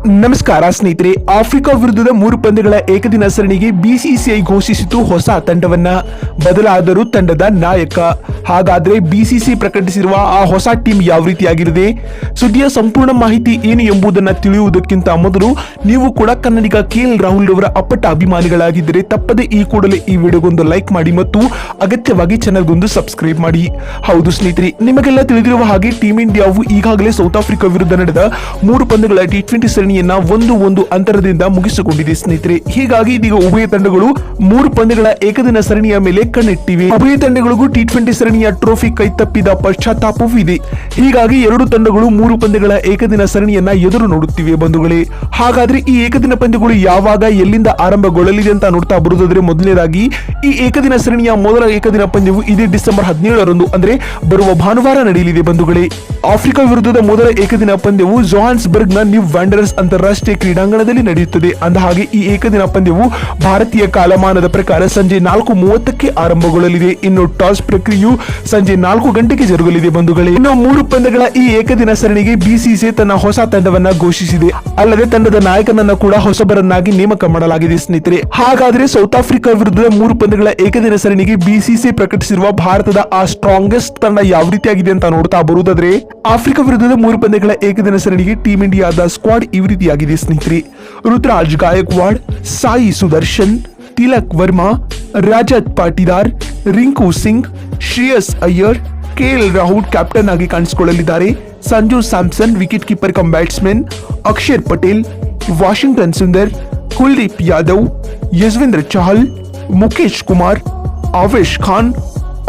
ನಮಸ್ಕಾರ ಸ್ನೇಹಿತರೆ, ಆಫ್ರಿಕಾ ವಿರುದ್ಧದ 3 ಪಂದ್ಯಗಳ ಏಕದಿನ ಸರಣಿಗೆ ಬಿಸಿಸಿಐ ಘೋಷಿಸಿತು ಹೊಸ ತಂಡವನ್ನ. ಬದಲಾದರೂ ತಂಡದ ನಾಯಕ. ಹಾಗಾದ್ರೆ ಬಿಸಿಸಿಐ ಪ್ರಕಟಿಸಿರುವ ಆ ಹೊಸ ಟೀಮ್ ಯಾವ ರೀತಿಯಾಗಿರುತ್ತೆ, ಸುದ್ದಿಯ ಸಂಪೂರ್ಣ ಮಾಹಿತಿ ಏನು ಎಂಬುದನ್ನು ತಿಳಿಯುವುದಕ್ಕಿಂತ ಮೊದಲು ನೀವು ಕೂಡ ಕನ್ನಡಿಗ KL ರಾಹುಲ್ ರವರ ಅಪ್ಪಟ ಅಭಿಮಾನಿಗಳಾಗಿದ್ದರೆ ತಪ್ಪದೆ ಈ ಕೂಡಲೇ ಈ ವಿಡಿಯೋಗೊಂದು ಲೈಕ್ ಮಾಡಿ ಮತ್ತು ಅಗತ್ಯವಾಗಿ ಚಾನೆಲ್ಗೊಂದು ಸಬ್ಸ್ಕ್ರೈಬ್ ಮಾಡಿ. ಹೌದು ಸ್ನೇಹಿತರೆ, ನಿಮಗೆಲ್ಲ ತಿಳಿದಿರುವ ಹಾಗೆ ಟೀಮ್ ಇಂಡಿಯಾವು ಈಗಾಗಲೇ ಸೌತ್ ಆಫ್ರಿಕಾ ವಿರುದ್ಧ ನಡೆದ 3 ಪಂದ್ಯಗಳ T20 ಸರಣಿಯನ್ನ 1-1 ಅಂತರದಿಂದ ಮುಗಿಸಿಕೊಂಡಿದೆ ಸ್ನೇಹಿತರೆ. ಹೀಗಾಗಿ ಇದೀಗ ಉಭಯ ತಂಡಗಳು 3 ಪಂದ್ಯಗಳ ಏಕದಿನ ಸರಣಿಯ ಮೇಲೆ ಕಣ್ಣಿಟ್ಟಿವೆ. ಉಭಯ ತಂಡಗಳಿಗೂ T20 ಸರಣಿಯ ಟ್ರೋಫಿ ಕೈತಪ್ಪಿದ ಪಶ್ಚಾತ್ತಾಪವೂ ಇದೆ. ಹೀಗಾಗಿ ಎರಡು ತಂಡಗಳು 3 ಪಂದ್ಯಗಳ ಏಕದಿನ ಸರಣಿಯನ್ನ ಎದುರು ನೋಡುತ್ತಿವೆ ಬಂಧುಗಳೇ. ಹಾಗಾದ್ರೆ ಈ ಏಕದಿನ ಪಂದ್ಯಗಳು ಯಾವಾಗ ಎಲ್ಲಿಂದ ಆರಂಭಗೊಳ್ಳಲಿದೆ ಅಂತ ನೋಡ್ತಾ ಬರುವುದಾದ್ರೆ, ಮೊದಲನೇದಾಗಿ ಈ ಏಕದಿನ ಸರಣಿಯ ಮೊದಲ ಏಕದಿನ ಪಂದ್ಯವು ಇದೇ ಡಿಸೆಂಬರ್ 17ರಂದು ಅಂದ್ರೆ ಬರುವ ಭಾನುವಾರ ನಡೆಯಲಿದೆ ಬಂಧುಗಳೇ. ಆಫ್ರಿಕಾ ವಿರುದ್ಧದ ಮೊದಲ ಏಕದಿನ ಪಂದ್ಯವು ಜೋಹಾನ್ಸ್ಬರ್ಗ್ ನ ನ್ಯೂ ವ್ಯಾಂಡರರ್ಸ್ ಅಂತಾರಾಷ್ಟ್ರೀಯ ಕ್ರೀಡಾಂಗಣದಲ್ಲಿ ನಡೆಯುತ್ತದೆ. ಅಂದಹಾಗೆ ಈ ಏಕದಿನ ಪಂದ್ಯವು ಭಾರತೀಯ ಕಾಲಮಾನದ ಪ್ರಕಾರ ಸಂಜೆ 4:30ಕ್ಕೆ ಆರಂಭಗೊಳ್ಳಲಿದೆ. ಇನ್ನು ಟಾಸ್ ಪ್ರಕ್ರಿಯೆಯು ಸಂಜೆ 4 ಗಂಟೆಗೆ ಜರುಗಲಿದೆ ಬಂಧುಗಳೇ. ಇನ್ನು 3 ಪಂದ್ಯಗಳ ಈ ಏಕದಿನ ಸರಣಿಗೆ ಬಿಸಿಸಿಐ ತನ್ನ ಹೊಸ ತಂಡವನ್ನ ಘೋಷಿಸಿದೆ. ಅಲ್ಲದೆ ತಂಡದ ನಾಯಕನನ್ನ ಕೂಡ ಹೊಸಬರನ್ನಾಗಿ ನೇಮಕ ಮಾಡಲಾಗಿದೆ ಸ್ನೇಹಿತರೆ. ಹಾಗಾದ್ರೆ ಸೌತ್ ಆಫ್ರಿಕಾ ವಿರುದ್ಧದ 3 ಪಂದ್ಯಗಳ ಏಕದಿನ ಸರಣಿಗೆ ಬಿಸಿಸಿಐ ಪ್ರಕಟಿಸಿರುವ ಭಾರತದ ಆ ಸ್ಟ್ರಾಂಗೆಸ್ಟ್ ತಂಡ ಯಾವ ರೀತಿಯಾಗಿದೆ ಅಂತ ನೋಡ್ತಾ ಬರುವುದಾದ್ರೆ, ಆಫ್ರಿಕಾ ವಿರುದ್ಧದ 3 ಪಂದ್ಯಗಳ ಏಕದಿನ ಸರಣಿಗೆ ಟೀಮ್ ಇಂಡಿಯಾದ ಸ್ಕ್ವಾಡ್ ಈ ರೀತಿಯಾಗಿದೆ ಸ್ನೇಹಿತರೆ. ರುತುರಾಜ್ ಗಾಯಕ್ವಾಡ್, ಸಾಯಿ ಸುದರ್ಶನ್, ತಿಲಕ್ ವರ್ಮಾ, ರಜತ್ ಪಾಟಿದಾರ್, ರಿಂಕು ಸಿಂಗ್, ಶ್ರೇಯಸ್ ಅಯ್ಯರ್, KL ರಾಹುಲ್ ಕ್ಯಾಪ್ಟನ್ ಆಗಿ ಕಾಣಿಸಿಕೊಳ್ಳಲಿದ್ದಾರೆ. Sanju Samson wicket keeper cum batsman, Axar Patel, Washington Sundar, Kuldeep Yadav, Yuzvendra Chahal, Mukesh Kumar, Avesh Khan,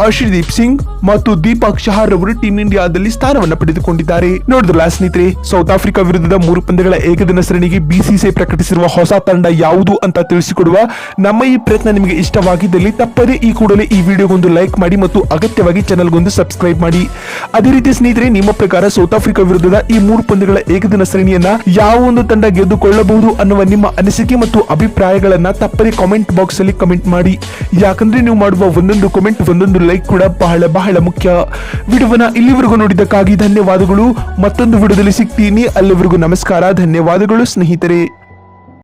Arshdeep Singh ಮತ್ತು ದೀಪಕ್ ಚಹರ್ ಅವರು ಟೀಮ್ ಇಂಡಿಯಾದಲ್ಲಿ ಸ್ಥಾನವನ್ನು ಪಡೆದುಕೊಂಡಿದ್ದಾರೆ. ನೋಡಿದ್ರಲ್ಲ ಸ್ನೇಹಿತರೆ, ಸೌತ್ ಆಫ್ರಿಕಾ ವಿರುದ್ಧದ 3 ಪಂದ್ಯಗಳ ಏಕದಿನ ಸರಣಿಗೆ ಬಿಸಿಸಿಐ ಪ್ರಕಟಿಸಿರುವ ಹೊಸ ತಂಡ ಯಾವುದು ಅಂತ ತಿಳಿಸಿಕೊಡುವ ನಮ್ಮ ಈ ಪ್ರಯತ್ನ ನಿಮಗೆ ಇಷ್ಟವಾಗಿದ್ದಲ್ಲಿ ತಪ್ಪದೇ ಈ ಕೂಡಲೇ ಈ ವಿಡಿಯೋಗೊಂದು ಲೈಕ್ ಮಾಡಿ ಮತ್ತು ಅಗತ್ಯವಾಗಿ ಚಾನೆಲ್ಗೊಂದು ಸಬ್ಸ್ಕ್ರೈಬ್ ಮಾಡಿ. ಅದೇ ರೀತಿ ಸ್ನೇಹಿತರೆ, ನಿಮ್ಮ ಪ್ರಕಾರ ಸೌತ್ ಆಫ್ರಿಕಾ ವಿರುದ್ಧದ ಈ 3 ಪಂದ್ಯಗಳ ಏಕದಿನ ಸರಣಿಯನ್ನ ಯಾವ ಒಂದು ತಂಡ ಗೆದ್ದುಕೊಳ್ಳಬಹುದು ಅನ್ನುವ ನಿಮ್ಮ ಅನಿಸಿಕೆ ಮತ್ತು ಅಭಿಪ್ರಾಯಗಳನ್ನ ತಪ್ಪದೇ ಕಾಮೆಂಟ್ ಬಾಕ್ಸ್ ಅಲ್ಲಿ ಕಮೆಂಟ್ ಮಾಡಿ. ಯಾಕಂದ್ರೆ ನೀವು ಮಾಡುವ ಒಂದೊಂದು ಕಾಮೆಂಟ್, ಒಂದೊಂದು ಲೈಕ್ ಕೂಡ ಬಹಳ ಮುಖ್ಯ. ವಿಡಿಯೋವನ್ನ ಇಲ್ಲಿವರೆಗೂ ನೋಡಿದ್ದಕ್ಕಾಗಿ ಧನ್ಯವಾದಗಳು. ಮತ್ತೊಂದು ವಿಡಿಯೋದಲ್ಲಿ ಸಿಗ್ತೀನಿ. ಅಲ್ಲಿವರೆಗೂ ನಮಸ್ಕಾರ, ಧನ್ಯವಾದಗಳು ಸ್ನೇಹಿತರೆ.